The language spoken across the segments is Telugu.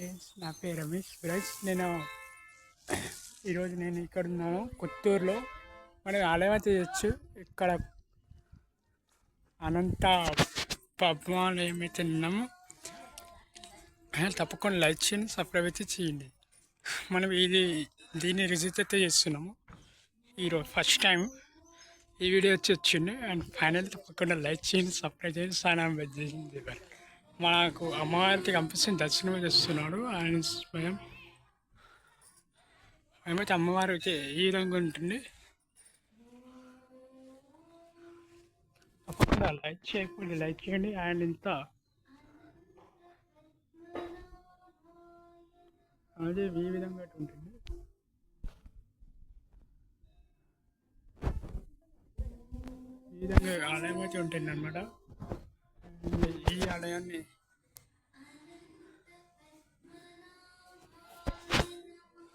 ఫ్రెండ్స్, నా పేరు రమేష్. ఫ్రెండ్స్, ఈరోజు నేను ఇక్కడ ఉన్నాను కొత్తూరులో. మనకి ఆలయం అయితే చేయొచ్చు. ఇక్కడ అనంత పద్మాలయం అయితే ఉన్నాము. తప్పకుండా లైక్ చేయండి, సబ్స్క్రైబ్ అయితే చేయండి. మనం దీన్ని రిజిట్ అయితే చేస్తున్నాము. ఈరోజు ఫస్ట్ టైం ఈ వీడియో వచ్చింది. అండ్ ఫైనల్ తప్పకుండా లైక్ చేయండి, సబ్స్క్రైబ్ చేయండి, స్నానం చేసింది. మనకు అమ్మవారికి కనిపిస్తుంది, దర్శనం చేస్తున్నాడు ఆయన స్వయం. మేమైతే అమ్మవారు అయితే ఈ విధంగా ఉంటుంది. తప్పకుండా లైక్ చేయకుండా లైక్ చేయండి. అండ్ ఇంత అదే ఈ విధంగా ఉంటుంది. ఈ విధంగా ఆలయం అయితే ఉంటుంది అన్నమాట. ఈ ఆలయాన్ని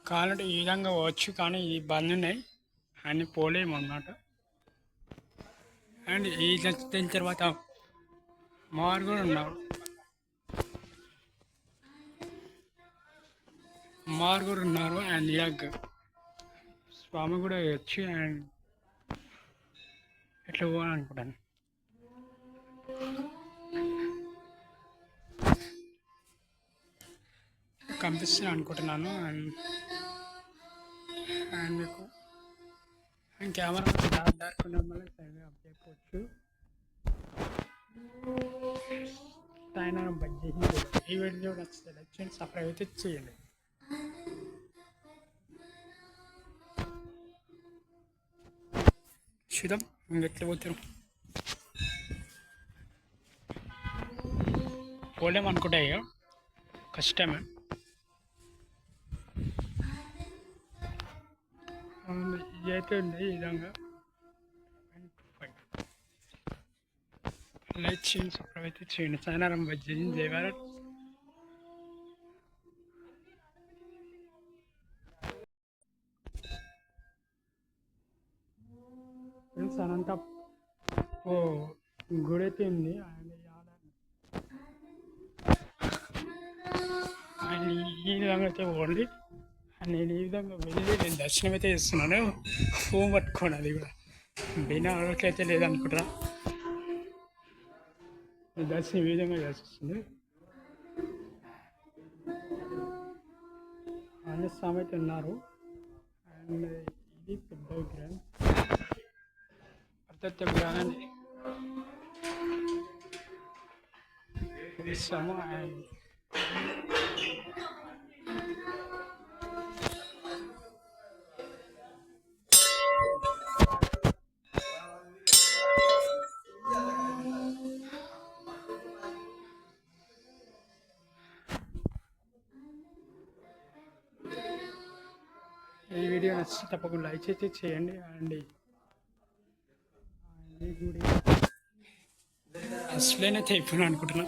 కావాలంటే ఈ విధంగా పోవచ్చు, కానీ ఈ బంద్ ఉన్నాయి, అన్నీ పోలేము అన్నమాట. అండ్ ఈ దాని తర్వాత మారు కూడా ఉన్నారు, అండ్ ఇలాగ స్వామి కూడా వచ్చి అండ్ ఎట్లా పోవాలనుకుంటాను. కనిపిస్తుంది అనుకుంటున్నాను. అండ్ మీకు కెమెరా డార్క్ ఉండడం వల్ల సరిగ్గా అప్ చేయకపోవచ్చు. సాయనం బడ్జెట్ ఈ వీడియో నచ్చితే లైక్ చేయండి, సబ్స్క్రైబ్ అయితే చేయండి. చూద్దాం ఇంకెట్లా పోతారు. పోలేమనుకుంటాయి కష్టమే. ఇది అయితే ఉంది ఈ విధంగా. లైక్ చేయండి, సబ్స్క్రైబ్ అయితే చేయండి. సాయనారం బడ్జెట్ జయవారం. ఫ్రెండ్స్, అనంత గుడి అయితే ఉంది. ఆయన ఈ విధంగా అయితే పోండి. నేను ఈ విధంగా వెళ్ళి నేను దర్శనం అయితే చేస్తున్నాను. ఫోన్ పట్టుకోండి, అది కూడా బినా ఆలోచన అయితే లేదనుకుంటారా. దర్శనం ఈ విధంగా చేస్తుంది. ఆంజనేయ స్వామి అయితే ఉన్నారు. అండ్ ఇది పెద్ద విగ్రహం, ప్రత్యక్ష విగ్రహాన్ని ఇస్తాము. అండ్ ఈ వీడియో నచ్చితే తప్పకుండా లైక్ అయితే చేయండి. అండ్ ఈ గుడి అసలైనైతే అయిపోయినా అనుకుంటున్నా.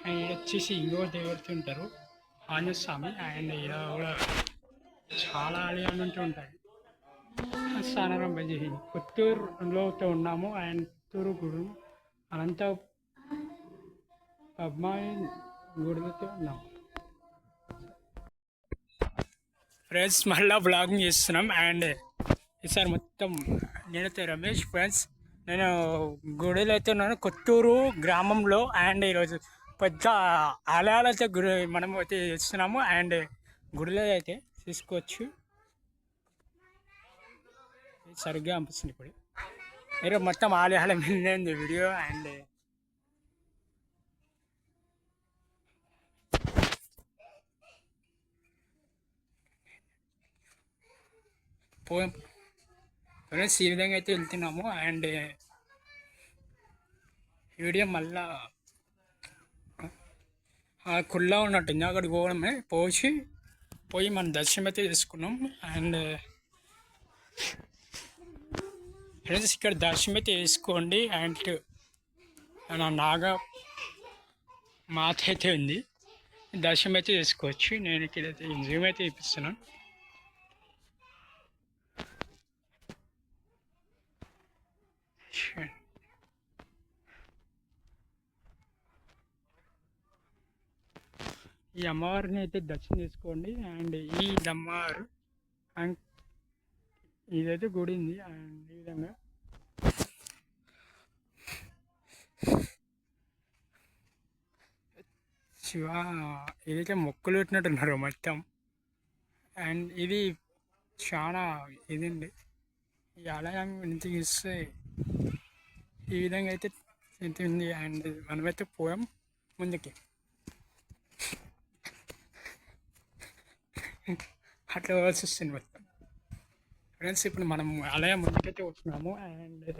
అండ్ వచ్చేసి ఇంకో దేవత ఉంటారు, ఆంజనేయ స్వామి. అండ్ ఇలా కూడా చాలా ఆలయాలు ఉంటాయి. సానారం బజీ కొత్తూరులో ఉన్నాము. అండ్ కొత్తూరు గుడి అనంత పద్మాయి గుడితో ఉన్నాము. ఫ్రెండ్స్, మళ్ళీ బ్లాగింగ్ చేస్తున్నాం. అండ్ ఈసారి మొత్తం నేనైతే రమేష్. ఫ్రెండ్స్, నేను గుడిలో అయితే ఉన్నాను, కొత్తూరు గ్రామంలో. అండ్ ఈరోజు పెద్ద ఆలయాలు అయితే మనం అయితే చేస్తున్నాము. అండ్ గుడిలో అయితే తీసుకోవచ్చు. సరిగ్గా అనిపిస్తుంది ఇప్పుడు. ఈరోజు మొత్తం ఆలయాల మీద వీడియో. అండ్ ఫ్రెండ్స్, ఈ విధంగా అయితే వెళ్తున్నాము. అండ్ వీడియో మళ్ళా కుళ్ళ ఉన్నట్టుంది, అక్కడికి పోవడమే పోయి మనం దర్శనం అయితే చేసుకున్నాం. అండ్ ఫ్రెండ్స్, ఇక్కడ దర్శనం అయితే చేసుకోండి. అండ్ నాగా మాత అయితే ఉంది, దర్శనం అయితే చేసుకోవచ్చు. నేను ఇక్కడైతే జూమ్ అయితే ఇప్పిస్తున్నాను. Sure. ఈ అమ్మవారిని అయితే దర్శనం చేసుకోండి. అండ్ ఈ అమ్మవారు అండ్ ఇదైతే గుడి ఉంది. అండ్ ఈ విధంగా శివ ఇదైతే మొక్కులు పెట్టినట్టున్నారు మొత్తం. అండ్ ఇది చాలా ఇదండి. ఈ ఆలయం నుంచి చూస్తే ఈ విధంగా అయితే ఉంది. అండ్ మనమైతే పోయాం ముందుకి. అట్లా పోవాల్సి వస్తుంది మొత్తం. ఫ్రెండ్స్ ఇప్పుడు మనం ఆలయం ముందుకైతే వస్తున్నాము. అండ్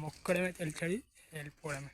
మొక్కడమే తెలిసేది వెళ్ళిపోవడమే.